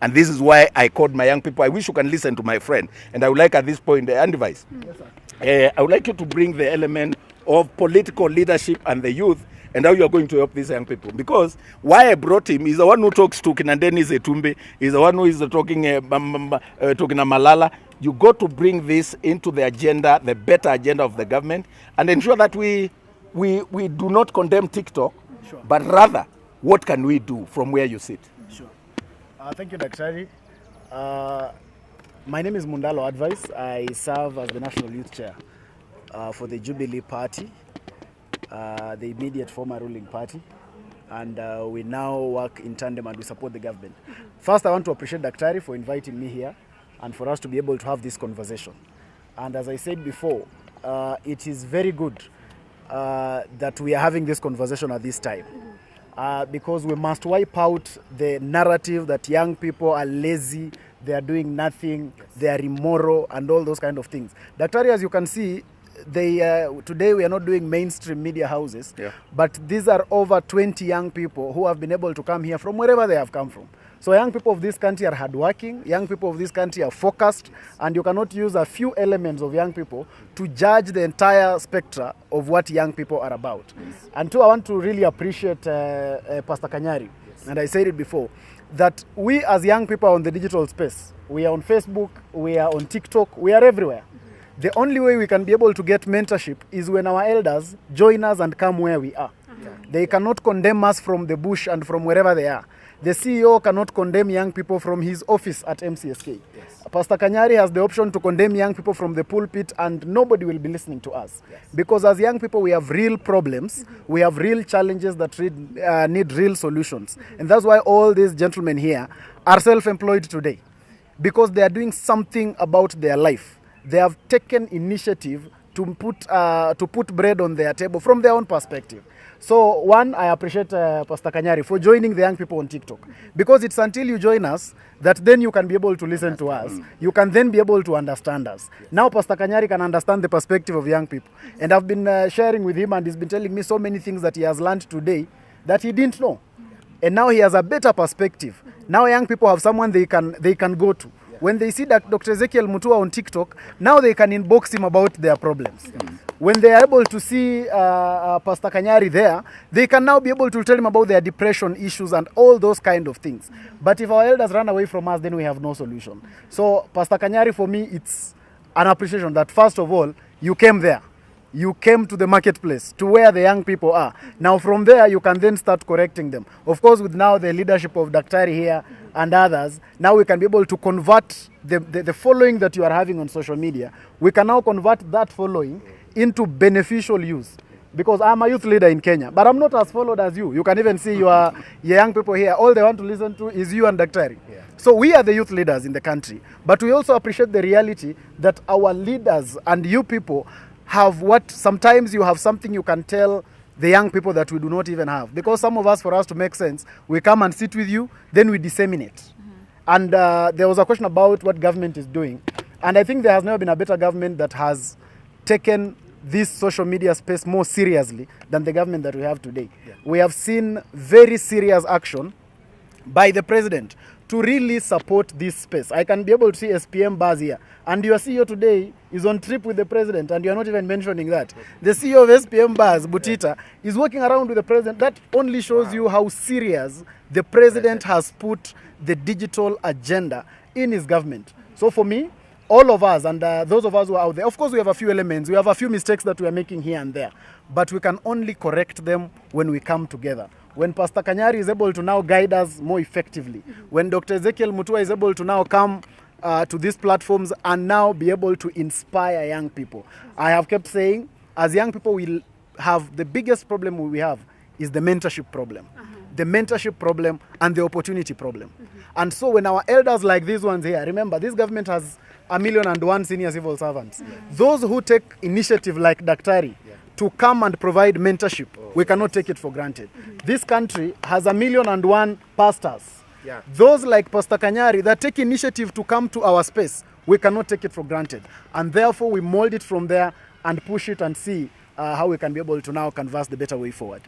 And this is why I called my young people. I wish you can listen to my friend. And I would like at this point, advice. Yes, I would like you to bring the element of political leadership and the youth and how you are going to help these young people. Because why I brought him is the one who talks to Kinandeni Zetumbe, is the one who is talking to Malala. You got to bring this into the agenda, the better agenda of the government, and ensure that we do not condemn TikTok, sure, but rather, what can we do from where you sit? Sure. Thank you, Daktari. My name is Mundalo Advice. I serve as the National Youth Chair for the Jubilee Party, the immediate former ruling party, and we now work in tandem and we support the government. First, I want to appreciate Daktari for inviting me here and for us to be able to have this conversation. And as I said before, it is very good that we are having this conversation at this time. Because we must wipe out the narrative that young people are lazy, they are doing nothing, they are immoral, and all those kind of things. Daktari, as you can see, today we are not doing mainstream media houses, but these are over 20 young people who have been able to come here from wherever they have come from. So young people of this country are hardworking, young people of this country are focused, and you cannot use a few elements of young people to judge the entire spectrum of what young people are about. Yes. And two, I want to really appreciate Pastor Kanyari, and I said it before, that we as young people are on the digital space. We are on Facebook, we are on TikTok, we are everywhere. The only way we can be able to get mentorship is when our elders join us and come where we are. They cannot condemn us from the bush and from wherever they are. The CEO cannot condemn young people from his office at MCSK. Yes. Pastor Kanyari has the option to condemn young people from the pulpit and nobody will be listening to us. Yes. Because as young people, we have real problems, we have real challenges that need real solutions. And that's why all these gentlemen here are self-employed today. Because they are doing something about their life. They have taken initiative to put bread on their table from their own perspective. So one, I appreciate Pastor Kanyari for joining the young people on TikTok. Because it's until you join us that then you can be able to listen to us. You can then be able to understand us. Yes. Now Pastor Kanyari can understand the perspective of young people. And I've been sharing with him and he's been telling me so many things that he has learned today that he didn't know. And now he has a better perspective. Now young people have someone they can go to. When they see that Dr. Ezekiel Mutua on TikTok, now they can inbox him about their problems. When they are able to see Pastor Kanyari there, they can now be able to tell him about their depression issues and all those kind of things. But if our elders run away from us, then we have no solution. So Pastor Kanyari, for me, it's an appreciation that first of all, you came there. You came to the marketplace, to where the young people are. Now from there, you can then start correcting them. Of course, with now the leadership of Daktari here and others, now we can be able to convert the following that you are having on social media. We can now convert that following into beneficial use. Because I'm a youth leader in Kenya, but I'm not as followed as you. You can even see your young people here. All they want to listen to is you and Daktari. Yeah. So we are the youth leaders in the country. But we also appreciate the reality that our leaders and you people have sometimes you have something you can tell the young people that we do not even have. Because some of us, for us to make sense, we come and sit with you, then we disseminate. And there was a question about what government is doing. And I think there has never been a better government that has taken this social media space more seriously than the government that we have today. Yeah. We have seen very serious action by the president to really support this space. I can be able to see SPM bars here. And your CEO today is on trip with the president and you're not even mentioning that. The CEO of SPM bars, Butita, is walking around with the president. That only shows you how serious the president has put the digital agenda in his government. So for me, all of us and those of us who are out there, of course we have a few elements, we have a few mistakes that we are making here and there, but we can only correct them when we come together. When Pastor Kanyari is able to now guide us more effectively, when Dr. Ezekiel Mutua is able to now come to these platforms and now be able to inspire young people. I have kept saying, as young people, we have the biggest problem we have is the mentorship problem. The mentorship problem and the opportunity problem. And so when our elders like these ones here, remember, this government has 1,000,001 senior civil servants. Those who take initiative like Daktari to come and provide mentorship, we cannot take it for granted. This country has 1,000,001 pastors. Those like Pastor Kanyari that take initiative to come to our space, we cannot take it for granted. And therefore, we mold it from there and push it and see how we can be able to now canvas the better way forward.